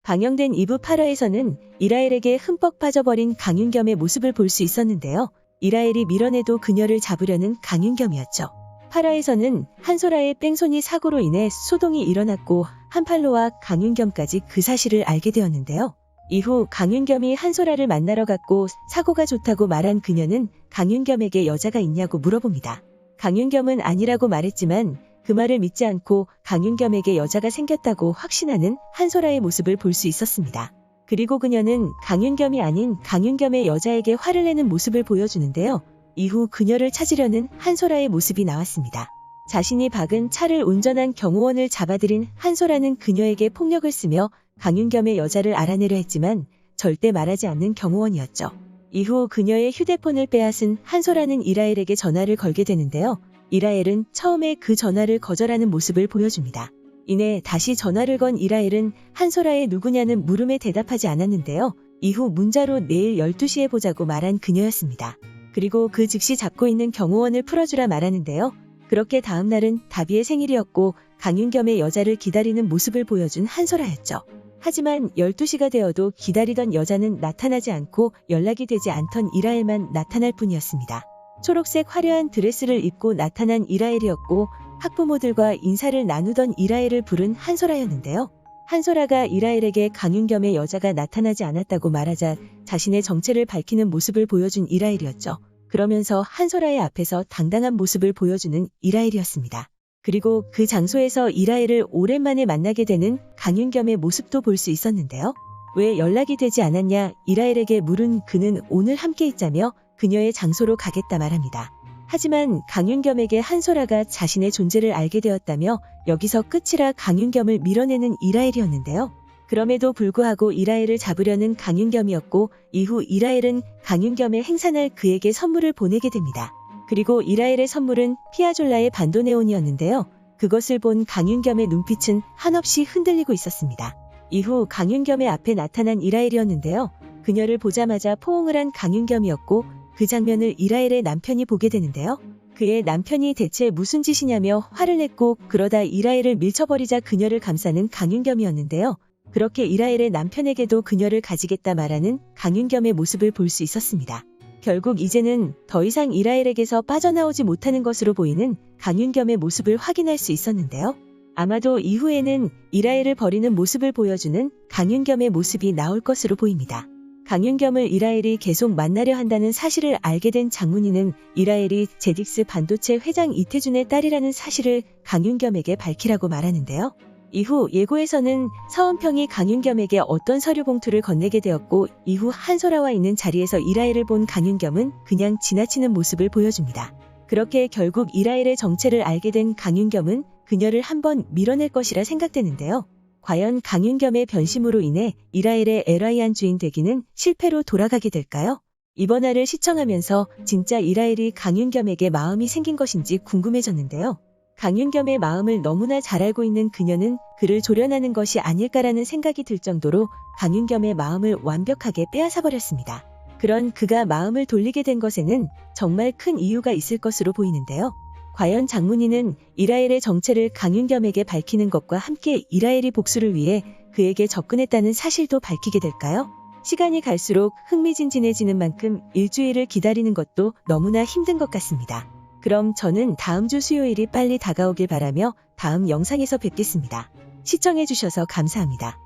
방영된 2부 8화에서는 이라엘에게 흠뻑 빠져버린 강윤겸의 모습을 볼 수 있었는데요. 이라엘이 밀어내도 그녀를 잡으려는 강윤겸이었죠. 8화에서는 한소라의 뺑소니 사고로 인해 소동이 일어났고 한팔로와 강윤겸까지 그 사실을 알게 되었는데요. 이후 강윤겸이 한소라를 만나러 갔고 사고가 좋다고 말한 그녀는 강윤겸에게 여자가 있냐고 물어봅니다. 강윤겸은 아니라고 말했지만 그 말을 믿지 않고 강윤겸에게 여자가 생겼다고 확신하는 한소라의 모습을 볼 수 있었습니다. 그리고 그녀는 강윤겸이 아닌 강윤겸의 여자에게 화를 내는 모습을 보여주는데요. 이후 그녀를 찾으려는 한소라의 모습이 나왔습니다. 자신이 박은 차를 운전한 경호원을 잡아들인 한소라는 그녀에게 폭력을 쓰며 강윤겸의 여자를 알아내려 했지만 절대 말하지 않는 경호원이었죠. 이후 그녀의 휴대폰을 빼앗은 한소라는 이라엘에게 전화를 걸게 되는데요. 이라엘은 처음에 그 전화를 거절하는 모습을 보여줍니다. 이내 다시 전화를 건 이라엘은 한소라의 누구냐는 물음에 대답하지 않았는데요. 이후 문자로 내일 12시에 보자고 말한 그녀였습니다. 그리고 그 즉시 잡고 있는 경호원을 풀어주라 말하는데요. 그렇게 다음 날은 다비의 생일이었고 강윤겸의 여자를 기다리는 모습을 보여준 한소라였죠. 하지만 12시가 되어도 기다리던 여자는 나타나지 않고 연락이 되지 않던 이라엘만 나타날 뿐이었습니다. 초록색 화려한 드레스를 입고 나타난 이라엘이었고 학부모들과 인사를 나누던 이라엘을 부른 한소라였는데요. 한소라가 이라엘에게 강윤겸의 여자가 나타나지 않았다고 말하자 자신의 정체를 밝히는 모습을 보여준 이라엘이었죠. 그러면서 한소라의 앞에서 당당한 모습을 보여주는 이라엘이었습니다. 그리고 그 장소에서 이라엘을 오랜만에 만나게 되는 강윤겸의 모습도 볼 수 있었는데요. 왜 연락이 되지 않았냐 이라엘에게 물은 그는 오늘 함께 있자며 그녀의 장소로 가겠다 말합니다. 하지만 강윤겸에게 한소라가 자신의 존재를 알게 되었다며 여기서 끝이라 강윤겸을 밀어내는 이라엘이었는데요. 그럼에도 불구하고 이라엘을 잡으려는 강윤겸이었고 이후 이라엘은 강윤겸의 행사날 그에게 선물을 보내게 됩니다. 그리고 이라엘의 선물은 피아졸라의 반도네온이었는데요. 그것을 본 강윤겸의 눈빛은 한없이 흔들리고 있었습니다. 이후 강윤겸의 앞에 나타난 이라엘이었는데요. 그녀를 보자마자 포옹을 한 강윤겸이었고 그 장면을 이라엘의 남편이 보게 되는데요. 그의 남편이 대체 무슨 짓이냐며 화를 냈고 그러다 이라엘을 밀쳐버리자 그녀를 감싸는 강윤겸이었는데요. 그렇게 이라엘의 남편에게도 그녀를 가지겠다 말하는 강윤겸의 모습을 볼 수 있었습니다. 결국 이제는 더 이상 이라엘에게서 빠져나오지 못하는 것으로 보이는 강윤겸의 모습을 확인할 수 있었는데요. 아마도 이후에는 이라엘을 버리는 모습을 보여주는 강윤겸의 모습이 나올 것으로 보입니다. 강윤겸을 이라엘이 계속 만나려 한다는 사실을 알게 된 장문희는 이라엘이 제딕스 반도체 회장 이태준의 딸이라는 사실을 강윤겸에게 밝히라고 말하는데요. 이후 예고에서는 서은평이 강윤겸에게 어떤 서류 봉투를 건네게 되었고 이후 한소라와 있는 자리에서 이라엘을 본 강윤겸은 그냥 지나치는 모습을 보여줍니다. 그렇게 결국 이라엘의 정체를 알게 된 강윤겸은 그녀를 한번 밀어낼 것이라 생각되는데요. 과연 강윤겸의 변심으로 인해 이라엘의 LI안 주인 되기는 실패로 돌아가게 될까요? 이번 화를 시청하면서 진짜 이라엘이 강윤겸에게 마음이 생긴 것인지 궁금해졌는데요. 강윤겸의 마음을 너무나 잘 알고 있는 그녀는 그를 조련하는 것이 아닐까라는 생각이 들 정도로 강윤겸의 마음을 완벽하게 빼앗아버렸습니다. 그런 그가 마음을 돌리게 된 것에는 정말 큰 이유가 있을 것으로 보이는데요. 과연 장문희는 이라엘의 정체를 강윤겸에게 밝히는 것과 함께 이라엘이 복수를 위해 그에게 접근했다는 사실도 밝히게 될까요? 시간이 갈수록 흥미진진해지는 만큼 일주일을 기다리는 것도 너무나 힘든 것 같습니다. 그럼 저는 다음 주 수요일이 빨리 다가오길 바라며 다음 영상에서 뵙겠습니다. 시청해주셔서 감사합니다.